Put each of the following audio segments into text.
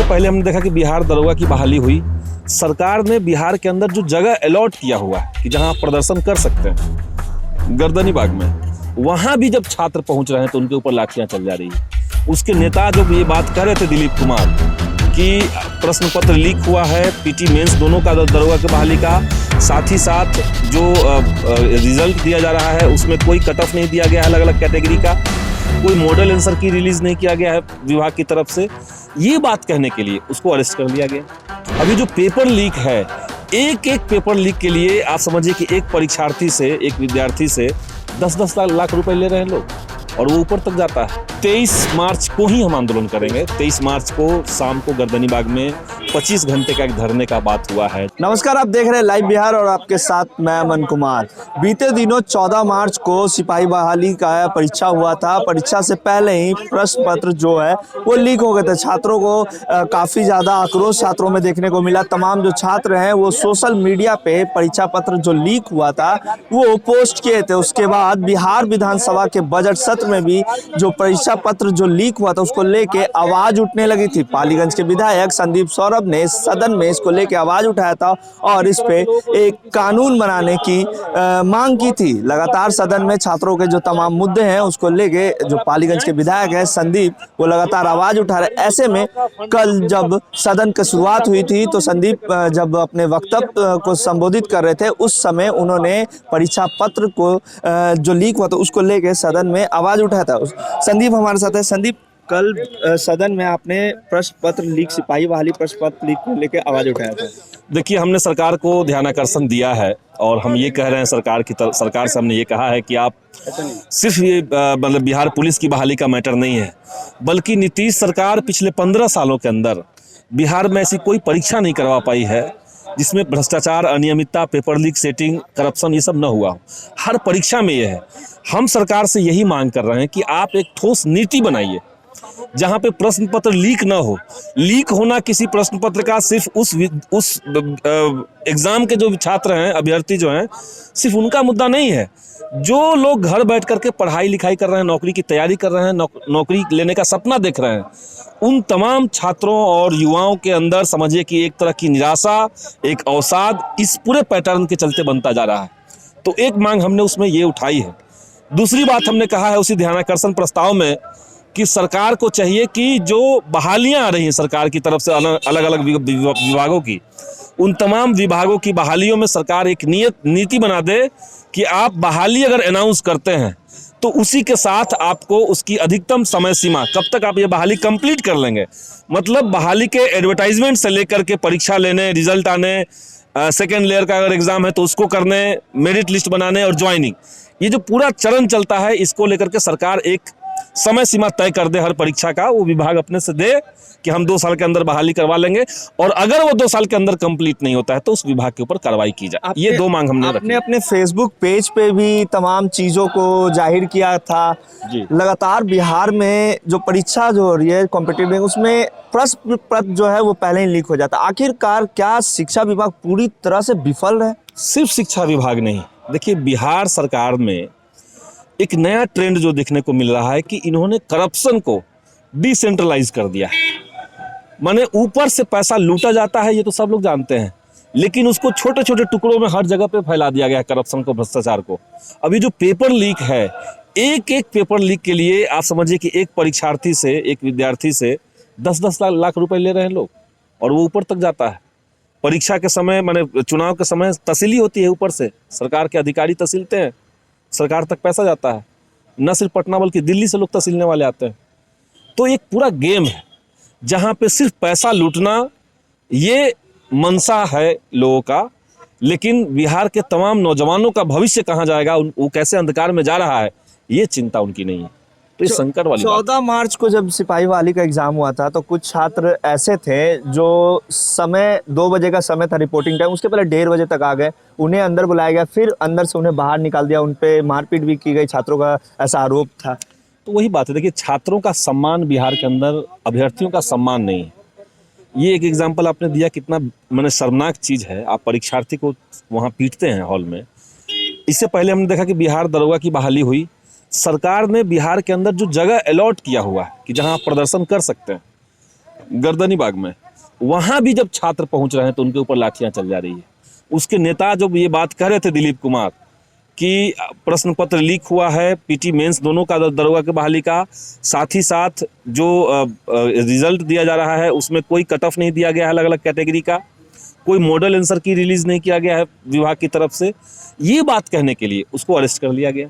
इससे पहले हमने देखा कि बिहार दरोगा की बहाली हुई। सरकार ने बिहार के अंदर जो जगह अलॉट किया हुआ है कि जहां आप प्रदर्शन कर सकते हैं, गर्दनी बाग में, वहां भी जब छात्र पहुंच रहे हैं तो उनके ऊपर लाठियां चल जा रही है। उसके नेता जो ये बात कह रहे थे, दिलीप कुमार, कि प्रश्न पत्र लीक हुआ है, पीटी मेंस दोनों का, दरोगा की बहाली का, साथ ही साथ जो रिजल्ट दिया जा रहा है उसमें कोई कट ऑफ नहीं दिया गया है अलग अलग कैटेगरी का, कोई मॉडल आंसर की रिलीज नहीं किया गया है विभाग की तरफ से। ये बात कहने के लिए उसको अरेस्ट कर लिया गया। अभी जो पेपर लीक है, एक एक पेपर लीक के लिए आप समझिए कि एक परीक्षार्थी से, एक विद्यार्थी से 10-10 लाख रुपए ले रहे हैं लोग, और वो ऊपर तक जाता है। 23 मार्च को ही हम आंदोलन करेंगे। 23 मार्च को शाम को गर्दनी बाग में 25 घंटे का एक धरने का बात हुआ है। नमस्कार, आप देख रहे हैं लाइव बिहार और आपके साथ मैं अमन कुमार। बीते दिनों 14 मार्च को सिपाही बहाली का परीक्षा हुआ था। परीक्षा से पहले ही प्रश्न पत्र जो है वो लीक हो गए थे। छात्रों को काफ़ी ज़्यादा आक्रोश छात्रों में देखने को मिला। तमाम जो छात्र हैं वो सोशल मीडिया पे परीक्षा पत्र जो लीक हुआ था वो पोस्ट किए थे। उसके बाद बिहार विधानसभा के बजट सत्र में भी जो परीक्षा पत्र जो लीक हुआ था उसको लेके आवाज उठने लगी थी। पालीगंज के विधायक संदीप सौरभ ने सदन में इसको लेके आवाज उठाया था और इस पे एक कानून बनाने की मांग की थी। लगातार सदन में छात्रों के जो तमाम मुद्दे हैं उसको लेके जो पालीगंज के विधायक है संदीप, वो लगातार आवाज उठा रहे। ऐसे में कल जब सदन की शुरुआत हुई थी तो संदीप जब अपने वक्तव्य को संबोधित कर रहे थे उस समय उन्होंने परीक्षा पत्र को जो लीक हुआ था उसको लेके सदन में आवाज उठाया था। संदीप हमारे साथ है। संदीप, कल सदन में आपने प्रश्न पत्र लीक, सिपाही बहाली प्रश्न पत्र लीक को लेकर आवाज उठाया था। देखिए, हमने सरकार को ध्यानाकर्षण दिया है और हम ये कह रहे हैं सरकार से हमने ये कहा है कि आप सिर्फ ये मतलब बिहार पुलिस की बहाली का मैटर नहीं है, बल्कि नीतीश सरकार पिछले 15 सालों के अंदर बिहार में ऐसी कोई परीक्षा नहीं करवा पाई है जिसमें भ्रष्टाचार, अनियमितता, पेपर लीक, सेटिंग, करप्शन ये सब न हुआ हो। हर परीक्षा में ये है। हम सरकार से यही मांग कर रहे हैं कि आप एक ठोस नीति बनाइए जहां पे प्रश्न पत्र लीक ना हो। लीक होना किसी प्रश्न पत्र का सिर्फ उस एग्जाम के जो छात्र हैं, अभ्यर्थी जो हैं, सिर्फ उनका मुद्दा नहीं है। जो लोग घर बैठ करके पढ़ाई लिखाई कर रहे हैं, नौकरी की तैयारी कर रहे हैं, नौकरी लेने का सपना देख रहे हैं, उन तमाम छात्रों और युवाओं के अंदर समझिए कि एक तरह की निराशा, एक अवसाद इस पूरे पैटर्न के चलते बनता जा रहा है। तो एक मांग हमने उसमें ये उठाई है। दूसरी बात हमने कहा है उसी ध्यानाकर्षण प्रस्ताव में कि सरकार को चाहिए कि जो बहालियां आ रही हैं सरकार की तरफ से अलग अलग विभागों की, उन तमाम विभागों की बहालियों में सरकार एक नीति बना दे कि आप बहाली अगर अनाउंस करते हैं तो उसी के साथ आपको उसकी अधिकतम समय सीमा, कब तक आप ये बहाली कंप्लीट कर लेंगे, मतलब बहाली के एडवर्टाइजमेंट से लेकर के परीक्षा लेने, रिजल्ट आने, सेकेंड लेयर का अगर एग्जाम है तो उसको करने, मेरिट लिस्ट बनाने और ज्वाइनिंग, ये जो पूरा चरण चलता है इसको लेकर के सरकार एक समय सीमा तय कर दे हर परीक्षा का। वो विभाग अपने से दे कि हम 2 साल के अंदर बहाली करवा लेंगे, और अगर वो 2 साल के अंदर कंप्लीट नहीं होता है तो उस विभाग के ऊपर कार्रवाई की जाए। ये 2 मांग हमने रखी। अपने फेसबुक पेज पे भी तमाम चीज़ों को जाहिर किया था। लगातार बिहार में जो परीक्षा जो हो रही है कॉम्पिटिटिव, उसमें प्रश्न पत्र जो है वो पहले ही लीक हो जाता है। आखिरकार क्या शिक्षा विभाग पूरी तरह से विफल है? सिर्फ शिक्षा विभाग नहीं, देखिए बिहार सरकार में एक नया ट्रेंड जो देखने को मिल रहा है कि इन्होंने करप्शन को डिसेंट्रलाइज कर दिया है। माने ऊपर से पैसा लूटा जाता है, ये तो सब लोग जानते हैं, लेकिन उसको छोटे छोटे टुकड़ों में हर जगह पे फैला दिया गया है, करप्शन को, भ्रष्टाचार को। अभी जो पेपर लीक है, एक एक पेपर लीक के लिए आप समझिए कि एक परीक्षार्थी से, एक विद्यार्थी से 10-10 लाख रुपए ले रहे हैं लोग, और वो ऊपर तक जाता है। परीक्षा के समय, माने चुनाव के समय तहसीली होती है, ऊपर से सरकार के अधिकारी तहसीलते हैं, सरकार तक पैसा जाता है। न सिर्फ पटना बल्कि दिल्ली से लोग तहसीलने वाले आते हैं। तो एक पूरा गेम है जहां पे सिर्फ पैसा लूटना ये मनसा है लोगों का, लेकिन बिहार के तमाम नौजवानों का भविष्य कहाँ जाएगा, वो कैसे अंधकार में जा रहा है, ये चिंता उनकी नहीं है। तो ये संकट वाली 14 मार्च को जब सिपाही बहाली का एग्जाम हुआ था तो कुछ छात्र ऐसे थे जो समय 2 बजे का समय था रिपोर्टिंग टाइम, उसके पहले 1:30 बजे तक आ गए। उन्हें अंदर बुलाया गया, फिर अंदर से उन्हें बाहर निकाल दिया। उन पे मारपीट भी की गई, छात्रों का ऐसा आरोप था। तो वही बात है, देखिए छात्रों का सम्मान बिहार के अंदर अभ्यर्थियों का सम्मान नहीं है। ये एक एग्जाम्पल आपने दिया, कितना मैंने शर्मनाक चीज़ है। आप परीक्षार्थी को वहाँ पीटते हैं हॉल में। इससे पहले हमने देखा कि बिहार दरोगा की बहाली हुई। सरकार ने बिहार के अंदर जो जगह अलॉट किया हुआ है कि जहां आप प्रदर्शन कर सकते हैं, गर्दनी बाग में, वहां भी जब छात्र पहुंच रहे हैं तो उनके ऊपर लाठियां चल जा रही है। उसके नेता जब ये बात कह रहे थे दिलीप कुमार कि प्रश्न पत्र लीक हुआ है, पीटी मेंस दोनों का, दरोगा की बहाली का, साथ ही साथ जो रिजल्ट दिया जा रहा है उसमें कोई कट ऑफ नहीं दिया गया है अलग अलग कैटेगरी का, कोई मॉडल आंसर की रिलीज नहीं किया गया है विभाग की तरफ से, ये बात कहने के लिए उसको अरेस्ट कर लिया गया।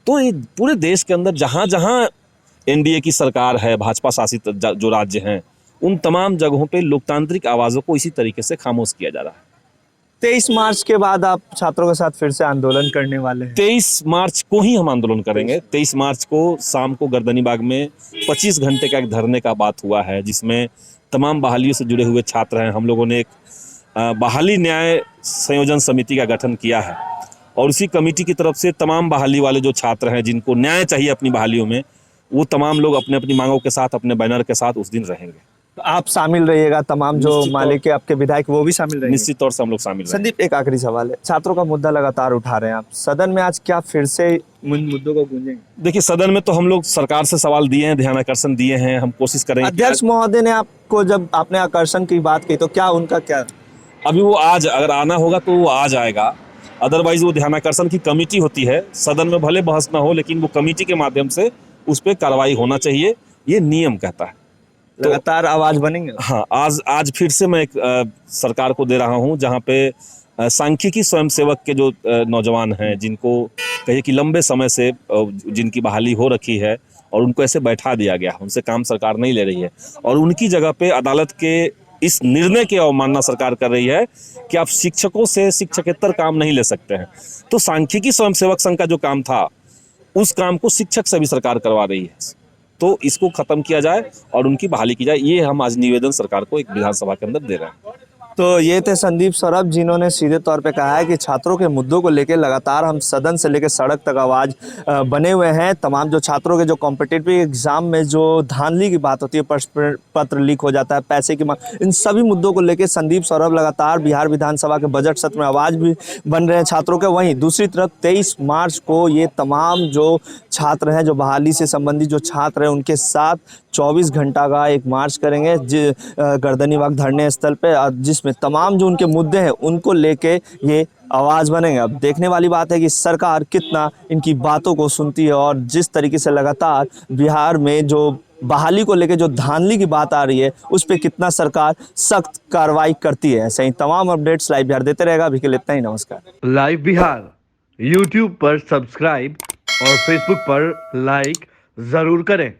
तो ये पूरे देश के अंदर जहाँ जहाँ एनडीए की सरकार है, भाजपा शासित जो राज्य हैं, उन तमाम जगहों पे लोकतांत्रिक आवाज़ों को इसी तरीके से खामोश किया जा रहा है। 23 मार्च के बाद आप छात्रों के साथ फिर से आंदोलन करने वाले हैं? 23 मार्च को ही हम आंदोलन करेंगे। 23 मार्च को शाम को गर्दनी बाग में 25 घंटे का एक धरने का बात हुआ है, जिसमें तमाम बहालियों से जुड़े हुए छात्र हैं। हम लोगों ने एक बहाली न्याय संयोजन समिति का गठन किया है और उसी कमेटी की तरफ से तमाम बहाली वाले जो छात्र हैं जिनको न्याय चाहिए अपनी बहालियों में, वो तमाम लोग अपने अपनी मांगों के साथ, अपने बैनर के साथ उस दिन रहेंगे। तो आप शामिल रहिएगा, तमाम जो मालिक के आपके विधायक वो भी शामिल रहेंगे? निश्चित तौर से हम लोग शामिल रहेंगे। संदीप, एक आखिरी सवाल है, छात्रों का मुद्दा लगातार उठा रहे हैं आप, सदन में आज क्या फिर से मुद्दों को गूंजेंगे? देखिए, सदन में तो हम लोग सरकार से सवाल दिए हैं, ध्यान आकर्षण दिए हैं, हम कोशिश करेंगे। अध्यक्ष महोदय ने आपको, जब आपने आकर्षण की बात की, तो क्या उनका क्या? अभी वो आज अगर आना होगा तो वो आ जाएगा, अदरवाइज वो ध्यानाकर्षण की कमेटी होती है, सदन में भले बहस ना हो लेकिन वो कमेटी के माध्यम से उस पर कार्रवाई होना चाहिए, ये नियम कहता है। तो लगातार आवाज बनेंगे? हाँ, आज फिर से मैं एक सरकार को दे रहा हूँ जहाँ पे सांख्यिकी स्वयंसेवक के जो नौजवान हैं, जिनको कहिए कि लंबे समय से जिनकी बहाली हो रखी है और उनको ऐसे बैठा दिया गया, उनसे काम सरकार नहीं ले रही है और उनकी जगह पे अदालत के इस निर्णय की अवमानना सरकार कर रही है कि आप शिक्षकों से शिक्षकेतर काम नहीं ले सकते हैं। तो सांख्यिकी स्वयंसेवक संघ का जो काम था, उस काम को शिक्षक से भी सरकार करवा रही है। तो इसको खत्म किया जाए और उनकी बहाली की जाए, ये हम आज निवेदन सरकार को एक विधानसभा के अंदर दे रहे हैं। तो ये थे संदीप सौरभ, जिन्होंने सीधे तौर पे कहा है कि छात्रों के मुद्दों को लेकर लगातार हम सदन से लेकर सड़क तक आवाज बने हुए हैं। तमाम जो छात्रों के जो कॉम्पिटिटिव एग्जाम में जो धांधली की बात होती है, प्रश्न पत्र लीक हो जाता है, पैसे की मांग, इन सभी मुद्दों को लेकर संदीप सौरभ लगातार बिहार विधानसभा के बजट सत्र में आवाज भी बन रहे हैं छात्रों के। वहीं दूसरी तरफ 23 मार्च को ये तमाम जो छात्र हैं, जो बहाली से संबंधित जो छात्र हैं, उनके साथ 24 घंटा का एक मार्च करेंगे गर्दनी बाग धरने स्थल पे, जिसमें तमाम जो उनके मुद्दे हैं उनको लेके ये आवाज़ बनेंगे। अब देखने वाली बात है कि सरकार कितना इनकी बातों को सुनती है और जिस तरीके से लगातार बिहार में जो बहाली को लेके जो धांधली की बात आ रही है, उस पर कितना सरकार सख्त कार्रवाई करती है। ऐसे ही तमाम अपडेट्स लाइव बिहार देते रहेगा। अभी के लिए इतना ही, नमस्कार। लाइव बिहार यूट्यूब पर सब्सक्राइब और फेसबुक पर लाइक जरूर करें।